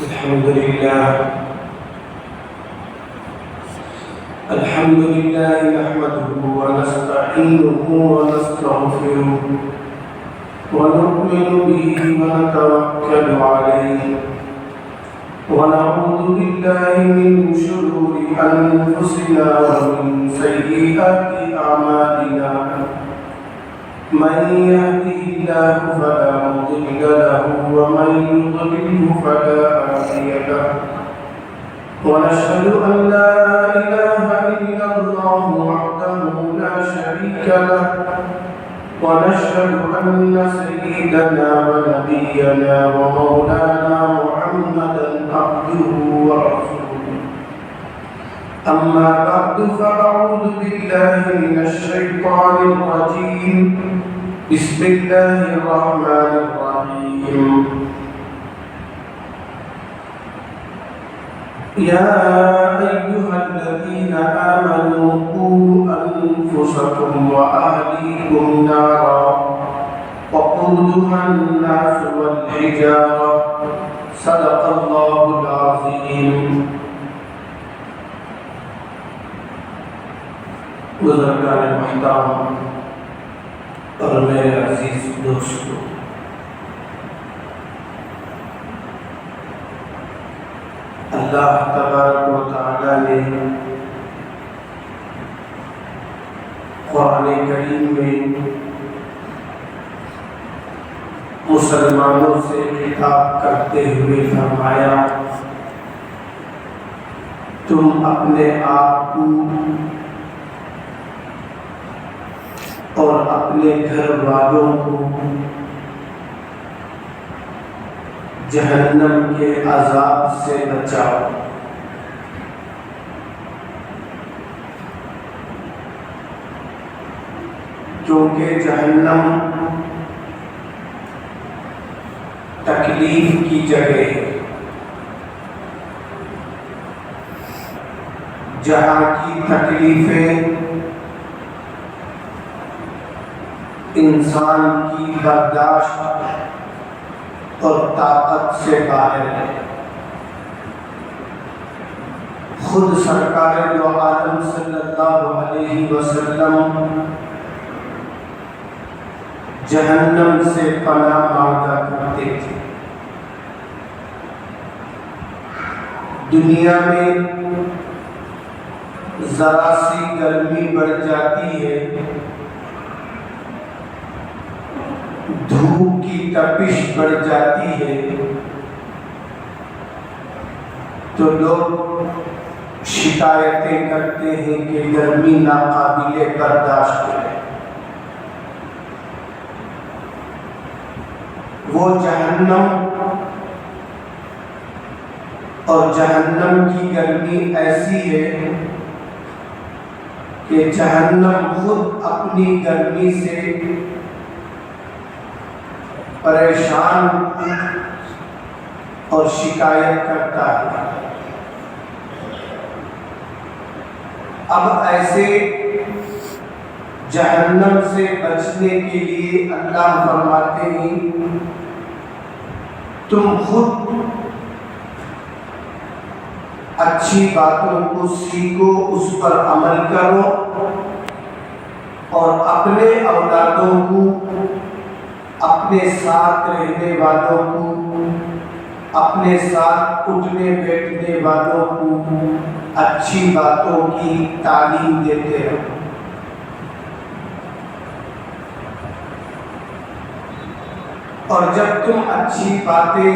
الحمد لله نحمده ونستعينه ونستغفره ونؤمن به ونتوكل عليه ونعوذ بالله من شرور أنفسنا ومن سيئات أعمالنا من يهده الله فلا مضل له ومن يضلله فلا هادي له ونشهد أن لا إله إلا الله وحده لا شريك له ونشهد أن سيدنا ونبينا ومولانا محمدا عبده ورسوله أما بعد فأعوذ بالله من الشيطان الرجيم بسم الله الرحمن الرحيم يا أيها الذين آمنوا قوا أنفسكم وأهليكم نارا وقودها الناس والحجارة صدق الله العظيم. بزرگان محترم اور میرے عزیز دوستو، اللہ تبارک و تعالی نے قرآن کریم میں مسلمانوں سے خطاب کرتے ہوئے فرمایا، تم اپنے آپ کو اور اپنے گھر والوں کو جہنم کے عذاب سے بچاؤ۔ کیونکہ جہنم تکلیف کی جگہ ہے، جہاں کی تکلیفیں انسان کی برداشت اور طاقت سے باہر ہے۔ خود سرکار دو عالم صلی اللہ علیہ وسلم جہنم سے پناہ مانگا کرتے تھے۔ دنیا میں ذرا سی گرمی بڑھ جاتی ہے، دھوپ کی تپش بڑھ جاتی ہے تو لوگ شکایتیں کرتے ہیں کہ گرمی ناقابل برداشت ہے۔ وہ جہنم اور جہنم کی گرمی ایسی ہے کہ جہنم خود اپنی گرمی سے پریشان اور شکایت کرتا ہے۔ اب ایسے جہنم سے بچنے کے لیے اللہ فرماتے ہیں، تم خود اچھی باتوں کو سیکھو، اس پر عمل کرو اور اپنے اولادوں کو، اپنے ساتھ رہنے والوں کو، اپنے ساتھ اٹھنے بیٹھنے والوں کو اچھی باتوں کی تعلیم دیتے ہیں۔ اور جب تم اچھی باتیں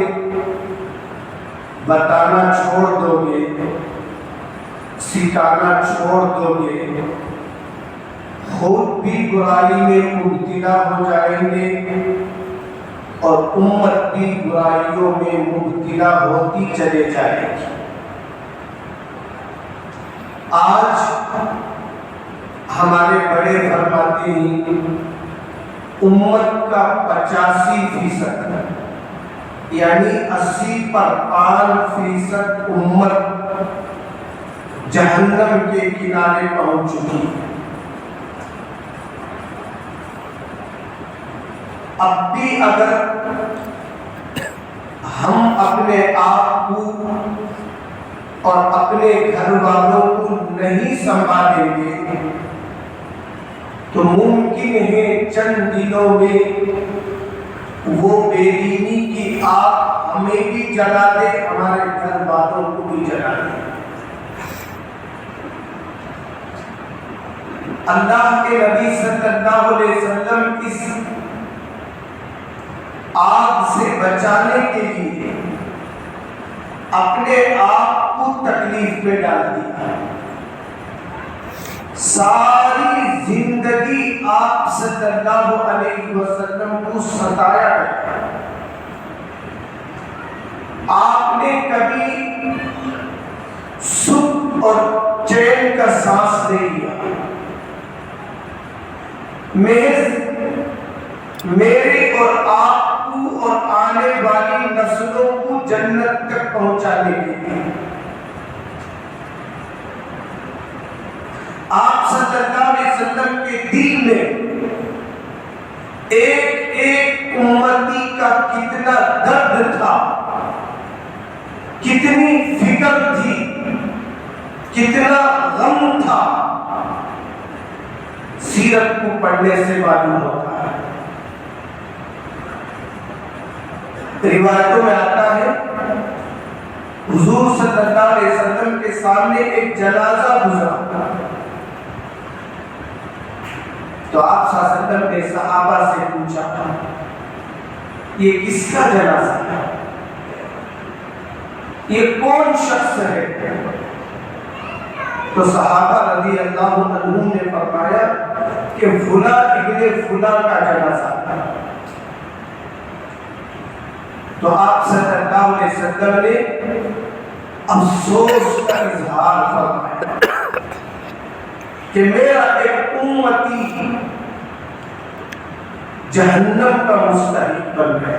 بتانا چھوڑ دو گے، سکھانا چھوڑ دو گے، خود بھی برائی میں مبتلا ہو جائیں گے اور امت بھی برائیوں میں مبتلا ہوتی چلے جائے گی۔ آج ہمارے بڑے فرماتے ہیں امت کا 85% یعنی 80% امت جہنم کے کنارے پہنچ چکی ہے۔ اب بھی اگر ہم اپنے آپ کو اور اپنے گھر والوں کو نہیں سنبھالیں گے تو ممکن ہے چند دنوں میں وہ بے دینی کی آگ ہمیں بھی جلا دے، ہمارے گھر والوں کو بھی جلا دے۔ اللہ کے نبی صلی اللہ علیہ وسلم اس آگ سے بچانے کے لیے اپنے آپ کو تکلیف میں ڈال دیا۔ ساری زندگی آپ صلی اللہ علیہ وسلم کو ستایا گیا۔ آپ نے کبھی سکھ اور چین کا سانس نہیں لیا۔ میرے اور آپ کو اور آنے والی نسلوں کو جنت تک پہنچانے کے لیے آپ صلی اللہ علیہ وسلم کے دین میں ایک ایک امتی کا کتنا درد تھا، کتنی فکر تھی، کتنا غم تھا، سیرت کو پڑھنے سے معلوم ہوتا ہے۔ روایتوں میں آتا ہے حضور صلی اللہ علیہ وسلم کے سامنے ایک جنازہ گزرا تو آپ صلی اللہ علیہ وسلم نے صحابہ سے پوچھا یہ کس کا جنازہ ہے، یہ کون شخص ہے؟ تو صحابہ رضی اللہ عنہم نے فرمایا کہ فلاں ابن فلاں کا جنازہ ہے۔ تو آپ صلی اللہ علیہ وسلم نے افسوس کا اظہار فرمایا کہ میرا ایک امتی جہنم کا مستحق بن گیا۔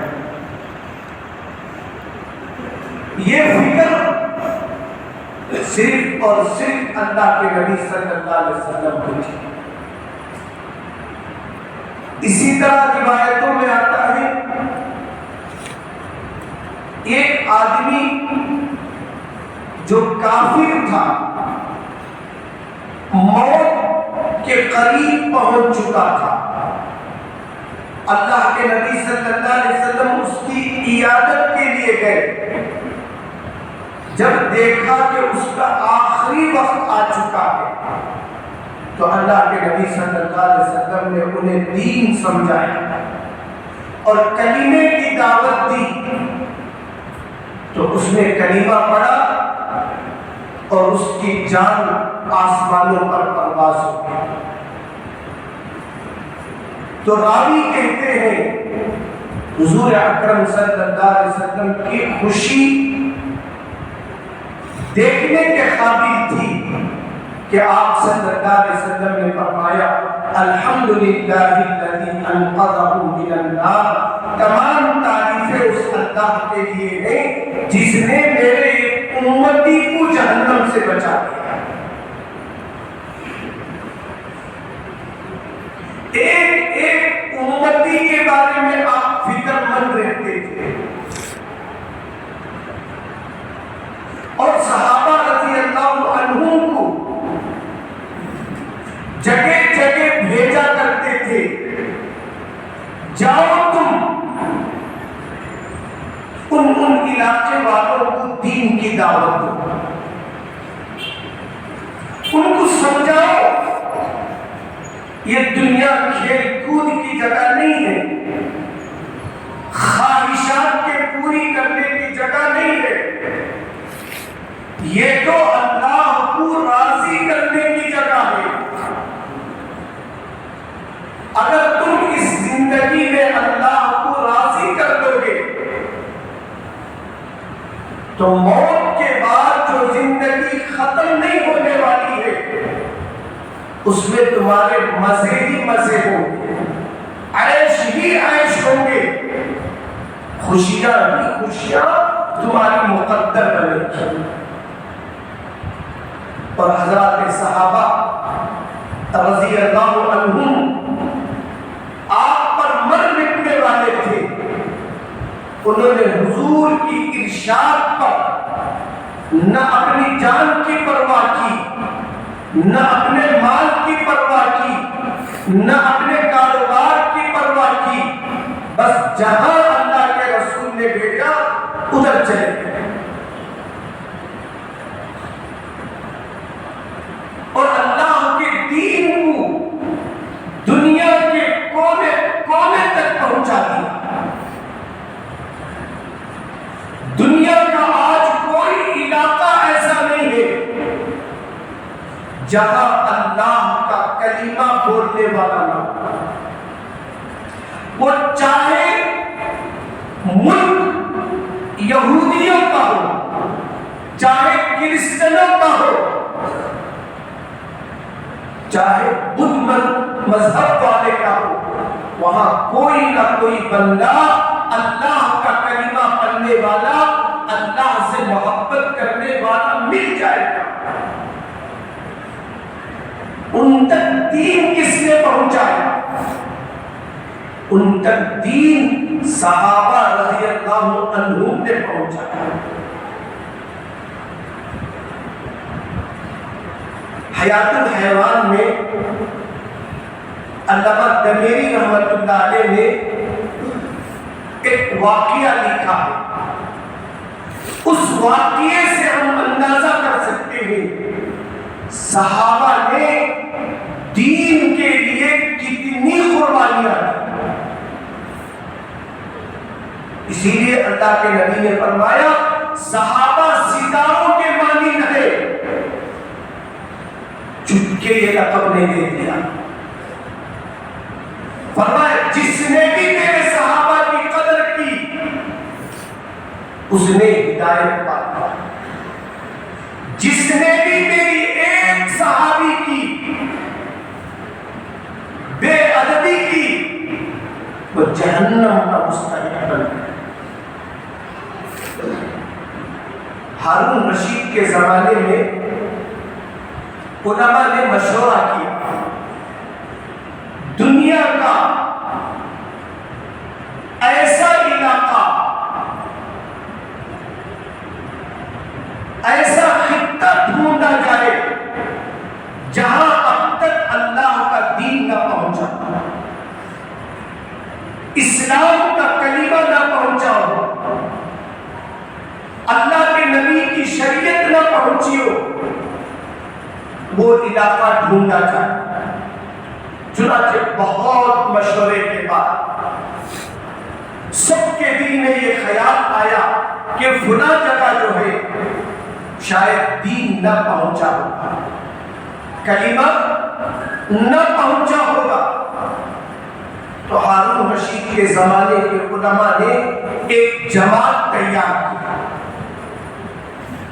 یہ فکر صرف اور صرف اللہ کے نبی صلی اللہ علیہ وسلم کو تھی۔ اسی طرح روایتوں میں آتا ہے ایک آدمی جو کافر تھا، موت کے قریب پہنچ چکا تھا، اللہ کے نبی صلی اللہ علیہ وسلم اس کی عیادت کے لیے گئے۔ جب دیکھا کہ اس کا آخری وقت آ چکا ہے تو اللہ کے نبی صلی اللہ علیہ وسلم نے انہیں دین سمجھایا اور کلمے کی دعوت دی تو اس نے کلمہ پڑھا اور اس کی جان آسمانوں پر پرواز ہو گئی۔ تو راوی کہتے ہیں حضور اکرم صلی اللہ علیہ وسلم کی خوشی دیکھنے کے قابل تھی کہ آپ صلی اللہ علیہ وسلم نے فرمایا الحمدللہ الذی انقذہ من النار، تمام تعریفیں اس اللہ کے لیے ہیں جس نے میرے امتی کو جہنم سے بچا دیا۔ ایک ایک امتی کے بارے میں آپ فکر مند رہتے تھے اور صحابہ رضی اللہ عنہم کو جگہ جگہ بھیجا کرتے تھے، جاؤ تم ان علاقے والوں کو دین کی دعوت دو، ان کو سمجھاؤ یہ دنیا کھیل کود کی جگہ نہیں ہے، خواہشات کے پوری کرنے کی جگہ نہیں ہے، یہ تو اللہ کو راضی کرنے کی جگہ ہے۔ اگر تم اس زندگی میں اللہ کو راضی کر دو گے تو موت کے بعد جو زندگی ختم نہیں ہونے والی ہے اس میں تمہارے مزے ہی مزے ہوں گے، عیش ہی عیش ہوں گے، خوشیاں ہی خوشیاں تمہاری مقدر بنے گی۔ اور حضرات صحابہ رضی اللہ عنہم آپ پر مر مٹنے والے تھے، انہوں نے حضور کی ارشاد پر نہ اپنی جان کی پرواہ کی، نہ اپنے مال کی پرواہ کی، نہ اپنے کاروبار کی پرواہ کی، بس جہاں اللہ کے رسول نے بھیجا ادھر چلے گئے، اور اللہ کے دین کو دنیا کے کونے کونے تک پہنچا دیا۔ دنیا کا آج کوئی علاقہ ایسا نہیں ہے جہاں اللہ کا کلمہ بولنے والا نہ ہو، وہ چاہے ملک یہودیوں کا ہو، چاہے کرسچنوں کا ہو، چاہے بدھ مذہب والے کا ہو، وہاں کوئی نہ کوئی بندہ اللہ کا کلمہ پڑھنے والا، اللہ سے محبت کرنے والا مل جائے گا۔ ان تک دین کس نے پہنچایا؟ ان تک دین صحابہ رضی اللہ عنہم نے پہنچایا۔ حیات الحیوان میں علامہ دمیری رحمۃ اللہ علیہ نے ایک واقعہ لکھا ہے، اس واقعے سے ہم اندازہ کر سکتے ہیں صحابہ نے دین کے لیے کتنی قربانیاں دی۔ اسی لیے اللہ کے نبی نے فرمایا صحابہ ستاروں کے مانند ہے، چپکے یہ لقب نہیں دے دیا، فرمایا جس نے بھی میرے صحابہ کی قدر کی اس نے ہدایت پایا، جس نے بھی میری ایک صحابی کی بے ادبی کی وہ جہنم کا مستحق بن گیا۔ ہارون رشید کے زمانے میں علماء نے مشورہ کیا دنیا کا ایسا علاقہ، ایسا خطہ ڈھونڈا جائے جہاں اب تک اللہ کا دین نہ پہنچا، اسلام کا کلمہ نہ پہنچا ہو، اللہ کے نبی کی شریعت نہ پہنچی ہو، وہ علاقہ ڈھونڈا جائے۔ چنانچہ بہت مشورے کے بعد سب کے دل میں یہ خیال آیا کہ فلاں جگہ جو ہے شاید دین نہ پہنچا ہوگا، کلمہ نہ پہنچا ہوگا، تو ہارون رشید کے زمانے کے علماء نے ایک جماعت تیار کی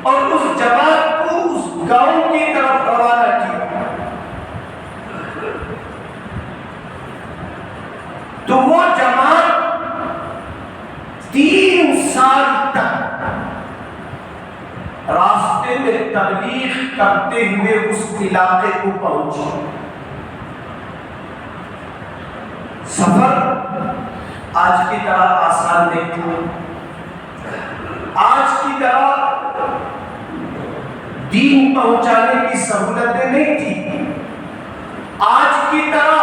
اور اس جماعت کو اس گاؤں کی طرف روانہ کیا۔ تو وہ جماعت 3 سال تک راستے میں تبلیغ کرتے ہوئے اس علاقے کو پہنچی۔ سفر آج کی طرح آسان نہیں تھا، آج کی طرح دین پہنچانے کی سہولتیں نہیں تھی، آج کی طرح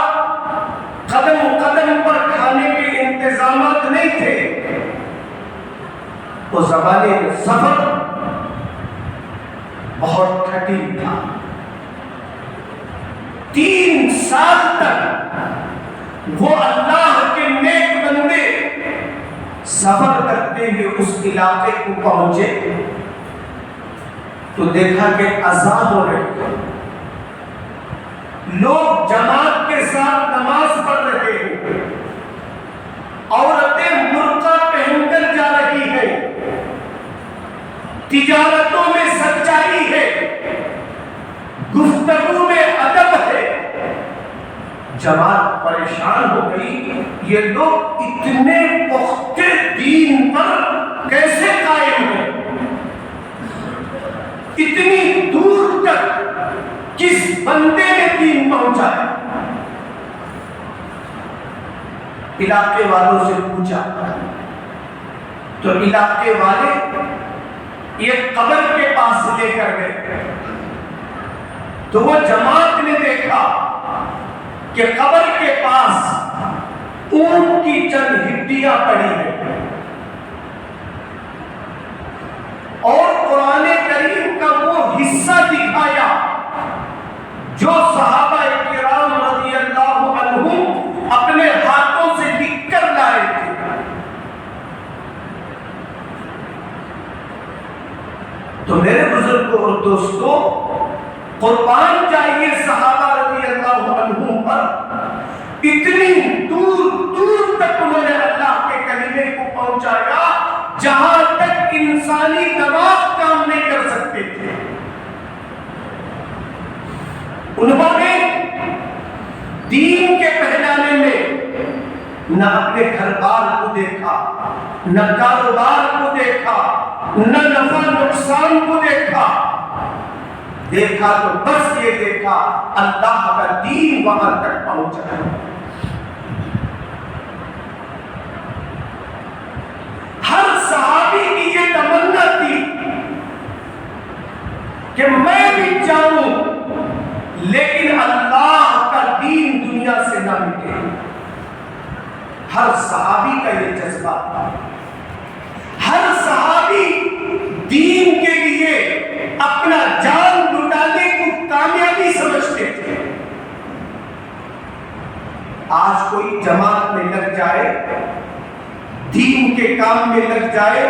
قدم قدم پر کھانے کے انتظامات نہیں تھے۔ اس زمانے میں سفر بہت کٹھن تھا۔ 3 سال تک وہ اللہ کے نیک بندے سفر کرتے ہوئے اس علاقے کو پہنچے تو دیکھا کہ اذان ہو رہی ہے، لوگ جماعت کے ساتھ نماز پڑھ رہے ہیں، عورتیں برقع پہن کر جا رہی ہیں، تجارتوں میں سچائی ہے، گفتگو میں ادب ہے۔ جماعت پریشان ہو گئی، یہ لوگ اتنے پختہ دین پر کیسے قائم ہیں، اتنی دور تک کس بندے نے دین پہنچایا؟ علاقے والوں سے پوچھا تو علاقے والے یہ قبر کے پاس لے کر گئے تو وہ جماعت نے دیکھا کہ قبر کے پاس اونٹ کی چند ہڈیاں پڑی ہیں اور قرآن کریم کا وہ حصہ دکھایا جو صحابہ کرام رضی اللہ عنہم اپنے ہاتھوں سے لکھ کر لائے تھے. تو میرے بزرگوں اور دوستوں، قربان جائیے صحابہ رضی اللہ عنہم پر اتنی دور دور تک انہوں نے اللہ کے کلمے کو پہنچایا جہاں تک انسانی دماغ کام نہیں کر سکتے تھے. انہوں نے دین کے پھیلانے میں نہ اپنے گھر بار کو دیکھا، نہ کاروبار کو دیکھا، نہ نفع نقصان کو دیکھا تو بس یہ دیکھا اللہ کا دین وہاں تک پہنچا. ہر صحابی کی یہ تمنا تھی کہ میں بھی جاؤں لیکن اللہ کا دین دنیا سے نہ مٹے. ہر صحابی کا یہ جذبہ تھا. ہر صحابی دین کے لیے اپنا جان لٹانے کو کامیابی سمجھتے تھے. آج کوئی جماعت میں لگ جائے، دین کے کام میں لگ جائے،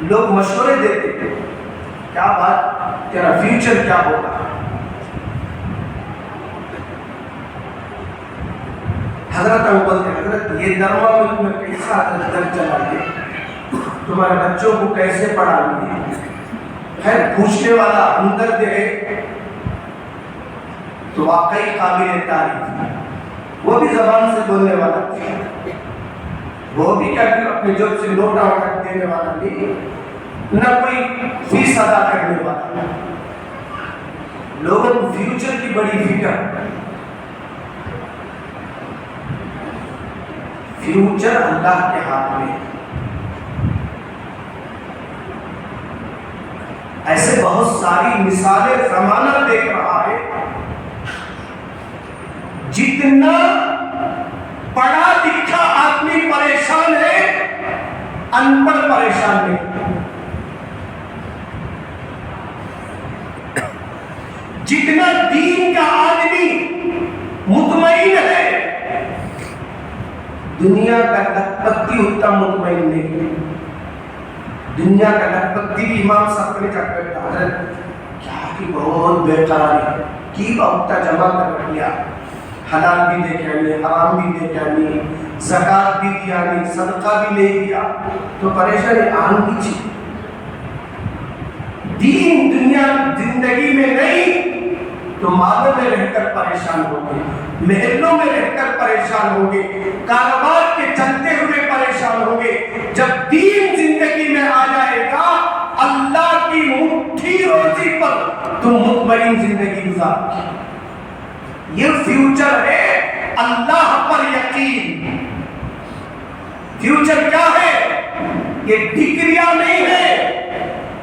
لوگ مشورے دیتے تھے کیا بات، تیرا فیوچر کیا ہوگا. حضرت بولتے حضرت یہ نرما ملک میں کیسا در چلا گے، تمہارے بچوں کو کیسے پڑھائیں گے. خیر پوچھنے والا اندر دے تو واقعی قابل تعریف، وہ بھی زبان سے بولنے والا تھا، وہ بھی کیا کہ اپنے جب سے نوٹ آؤٹ کر دینے والا نہیں، نہ کوئی فیس ادا کرنے والا. لوگوں کو فیوچر کی بڑی فکر. فیوچر اللہ کے ہاتھ میں. ایسے بہت ساری مثالیں زمانہ دیکھ رہا ہے. جتنا پڑھا لکھا آدمی پریشان ہے، ان پڑھ پریشان نہیں. جتنا دین کا آدمی مطمئن ہے، دنیا کا لکھپتی اتنا مطمئن نہیں. دنیا کا لکھپتی بھی امام صاحب نے چک کرتا حضرت کیا کہ بہت بےقراری ہے کی وقتہ جمع کر لیا، حلال بھی دیکھا نہیں، حرام بھی دیکھا نہیں، زکات بھی دیا نہیں، صدقہ بھی نہیں دیا، تو پریشانی عام کی چیز. دین دنیا زندگی میں نہیں تو مالوں میں رہ کر پریشان ہوگے، محلوں میں رہ کر پریشان ہوگے، کاروبار کے چلتے ہوئے پریشان ہوگے. جب دین زندگی میں آ جائے گا اللہ کی مٹھی روزی پر تم مطمئن زندگی گزارو. یہ فیوچر ہے اللہ پر یقین. فیوچر کیا ہے؟ یہ ڈگریاں نہیں ہے،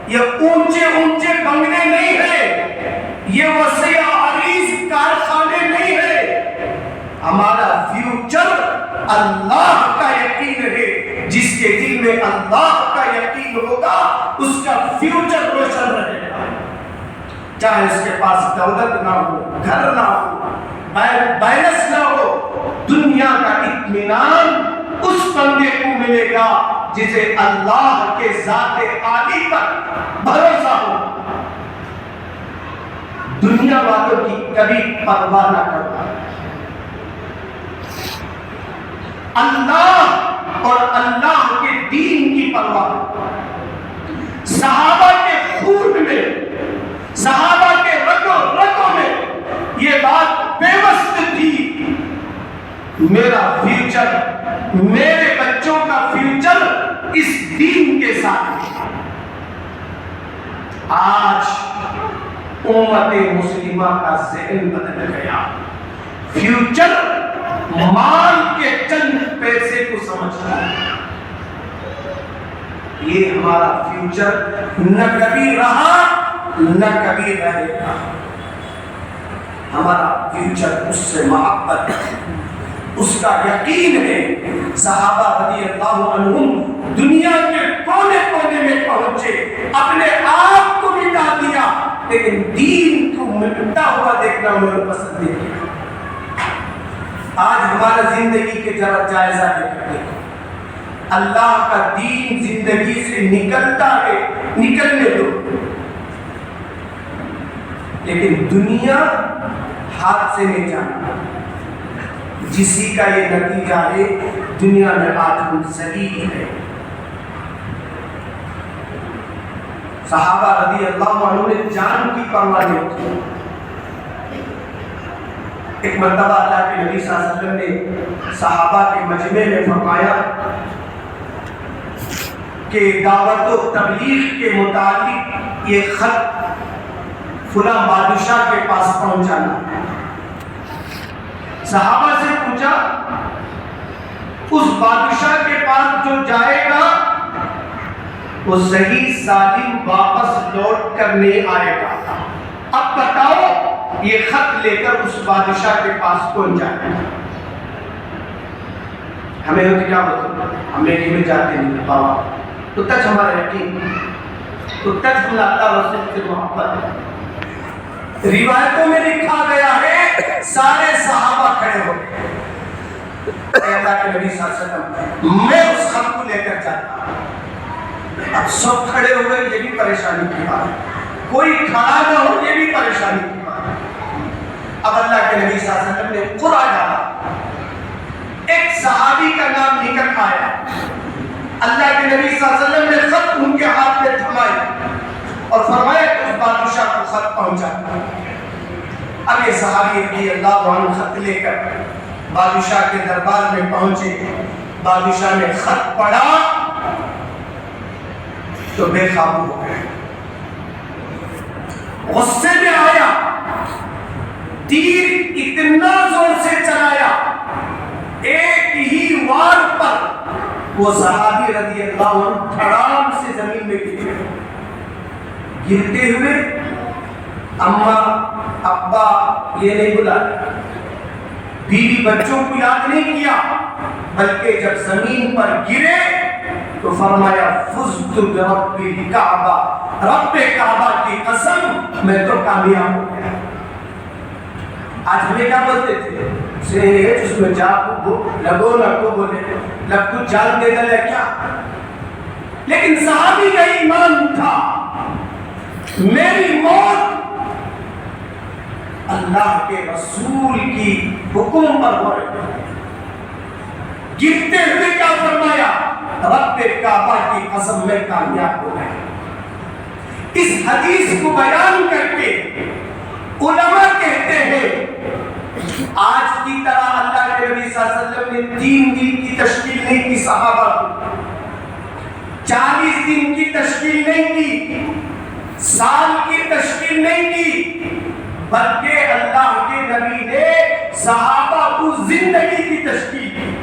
یہ اونچے اونچے بنگلے نہیں ہے، یہ وسیع عریض کارخانے نہیں ہے. ہمارا فیوچر اللہ کا یقین ہے. جس کے دل میں اللہ کا یقین ہوگا اس کا فیوچر روشن رہے گا. چاہے اس کے پاس دولت نہ ہو، گھر نہ ہو، بیلنس نہ ہو، دنیا کا اطمینان اس بندے کو ملے گا جسے اللہ کے ذات عالی پر بھروسہ ہو. دنیا والوں کی کبھی پرواہ نہ کرتا، اللہ اور اللہ کے دین کی پرواہ. صحابہ کے خون میں، صحابہ کے رگوں رگوں میں یہ بات پیوست تھی، میرا فیوچر، میرے بچوں کا فیوچر اس دین کے ساتھ. آج امت مسلمہ کا ذہن بدل گیا. فیوچر مال کے چند پیسے کو سمجھتا ہے. یہ ہمارا فیوچر نہ کبھی رہا نہ کبھی رہے گا. ہمارا فیوچر اس سے محبت ہے، اس کا یقین ہے. صحابہ رضی اللہ عنہم دنیا کے کونے کونے میں پہنچے، اپنے آپ کو مٹا دیا، لیکن دین کو مٹتا ہوا دیکھنا انہوں نے پسند نہیں کیا. آج ہمارا زندگی کے ذرا جائزہ لے کر دیکھو، اللہ کا دین زندگی سے نکلتا ہے، نکلنے دو، لیکن دنیا ہاتھ سے نہیں جانا. جسی کا یہ نتیجہ ہے دنیا میں آج منسلی ہے. صحابہ رضی اللہ عنہ نے جان کی پرواہ نہیں کی. ایک مرتبہ اللہ کے نبی صلی اللہ علیہ وسلم نے صحابہ کے مجمع میں فرمایا کہ دعوت و تبلیغ کے متعلق یہ خط فلاں بادشاہ کے پاس پہنچانا. صحابہ سے پوچھا اس بادشاہ کے پاس جو جائے گا وہ صحیح سالم واپس لوٹ کر نہیں آئے گا. اب بتاؤ یہ خط لے کر اس بادشاہ کے پاس کون جائے گا؟ ہمیں ہوتی کیا بتاؤ، ہم نیکی میں جاتے نہیں بابا، تو تک ہمارا یقین، تو تک ہم اللہ رسول سے محبت ہے. روایتوں میں لکھا گیا ہے سارے صحابہ کھڑے ہو گئے. اللہ کے نبی صلی اللہ علیہ وسلم میں اس خط کو لے کر جاتا. اب سب کھڑے ہو گئے، یہ بھی پریشانی کی بات ہے. کوئی کھڑا نہ ہو یہ بھی پریشانی کی بات ہے. اب اللہ کے نبی صلی اللہ علیہ وسلم نے قرآن ڈالا. ایک صحابی کا نام نکل آیا. اللہ کے نبی صلی اللہ علیہ وسلم نے خط ان کے ہاتھ میں تھمائی اور فرمایا کہ اس بادشاہ کو خط پہنچا. اب یہ صحابی رضی اللہ عنہ خط لے کر بادشاہ کے دربار میں پہنچے. بادشاہ نے خط پڑھا تو بے قابو ہو گئے، غصے میں آیا، تیر اتنا زور سے چلایا، ایک ہی وار پر وہ صحابی رضی اللہ عنہ دھڑام سے زمین میں گر گئے. گرتے ہوئے اماں ابا یہ نہیں بلا، بیوی بچوں کو یاد نہیں کیا، بلکہ جب زمین پر گرے تو فرمایا فزت برب الکعبہ، رب کعبہ کی قسم میں تو کامیاب ہو گیا. آج ہمیں کیا بولتے تھے سے جس میں جا کو لگو نہ کو بولے لگ کو جان دے دلے کیا. لیکن صحابی کا ایمان تھا میری موت اللہ کے رسول کی حکم پر ہو رہی ہے. گرتے ہوئے کیا فرمایا رب کعبہ کی قسم میں کامیاب ہو گئے. اس حدیث کو بیان کر کے علماء کہتے ہیں آج کی طرح اللہ کے نبی صلی اللہ علیہ وسلم نے 3 دن کی تشکیل نہیں کی، صحابہ کو 40 دن کی تشکیل نہیں کی، سال کی تشکیل نہیں کی، بلکہ اللہ کے نبی نے صحابہ کو زندگی کی تشکیل کی.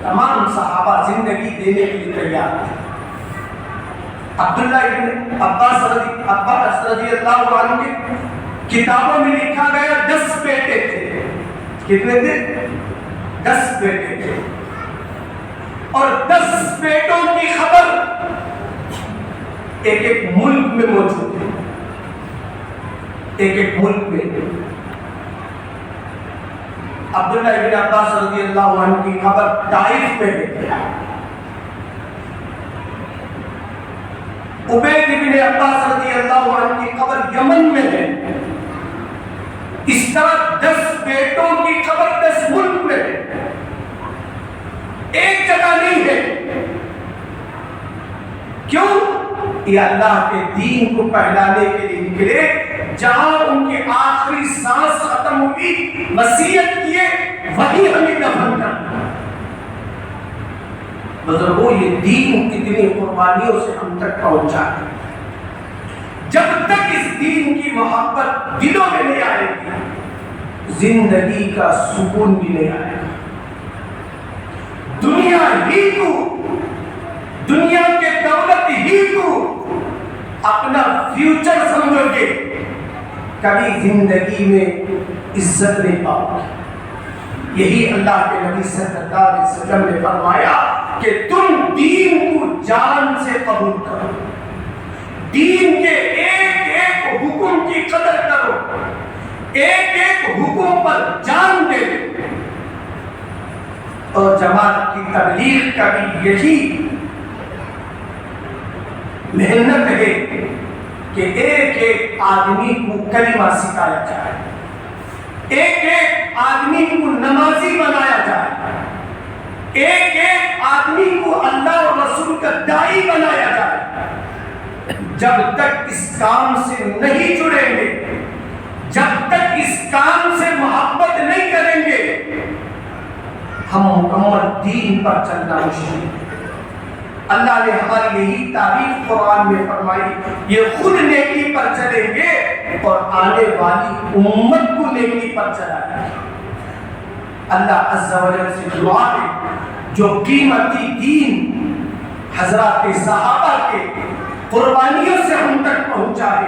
تمام صحابہ زندگی دینے کے لیے تیار تھے. عبداللہ ابن عباس رضی اللہ عنہ کی کتابوں میں لکھا گیا 10 بیٹے تھے. کتنے تھے؟ 10 بیٹے تھے. اور 10 بیٹوں کی خبر ایک ایک ملک میں موجود ہے. ایک ایک ملک میں عبداللہ ابن عباس رضی اللہ عنہ کی خبر طائف میں ہے. عبید ابن عباس رضی اللہ عنہ کی خبر یمن میں ہے. اس طرح 10 بیٹوں کی خبر 10 ملک میں ہے، ایک جگہ نہیں ہے. کیوں؟ یہ اللہ کے دین کو پھیلانے کے لیے نکلے. جہاں ان کی آخری سانس ختم ہوئی وصیت کیے وہی ہمیں دفن کرنا. بزرگوں یہ دین کتنی قربانیوں سے ہم تک پہنچا ہے. جب تک اس دین کی محبت دلوں میں نہیں آئے گی زندگی کا سکون بھی نہیں آئے گا. دنیا ہی کو دنیا کے دولت ہی کو اپنا فیوچر سمجھو گے کبھی زندگی میں عزت نہیں پاؤ گے۔ یہی اللہ کے نبی صلی اللہ علیہ وسلم نے فرمایا کہ تم دین کو جان سے قبول کرو، دین کے ایک ایک حکم کی قدر کرو، ایک ایک حکم پر جان دے دو۔ اور جماعت کی تبلیغ کا بھی یہی محنت ہے کہ ایک ایک آدمی کو کلمہ سکھایا جائے، ایک ایک آدمی کو نمازی بنایا جائے، ایک ایک آدمی کو اللہ اور رسول کا داعی بنایا جائے۔ جب تک اس کام سے نہیں جڑیں گے، جب تک اس کام سے محبت نہیں کریں گے، ہم مکمل دین پر چلنا مشکل ہے۔ اللہ نے ہماری یہی تعریف قرآن میں فرمائی، یہ خود نیکی پر چلیں گے اور آنے والی امت کو نیکی پر چلائیں گے۔ اللہ عز و جل سے دعا ہے جو قیمتی دین حضرات صحابہ کے قربانیوں سے ہم تک پہنچائے،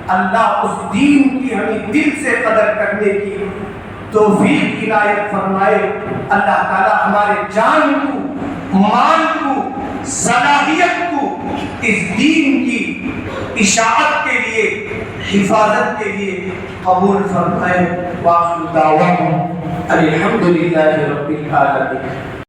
اللہ اس دین کی ہمیں دل سے قدر کرنے کی توفیق عنایت فرمائے۔ اللہ تعالی ہمارے جان کو، مال کو، صلاحیت کو اس دین کی اشاعت کے لیے، حفاظت کے لیے قبول فرمائے۔ وآخر دعوانا الحمدللہ رب العالمین۔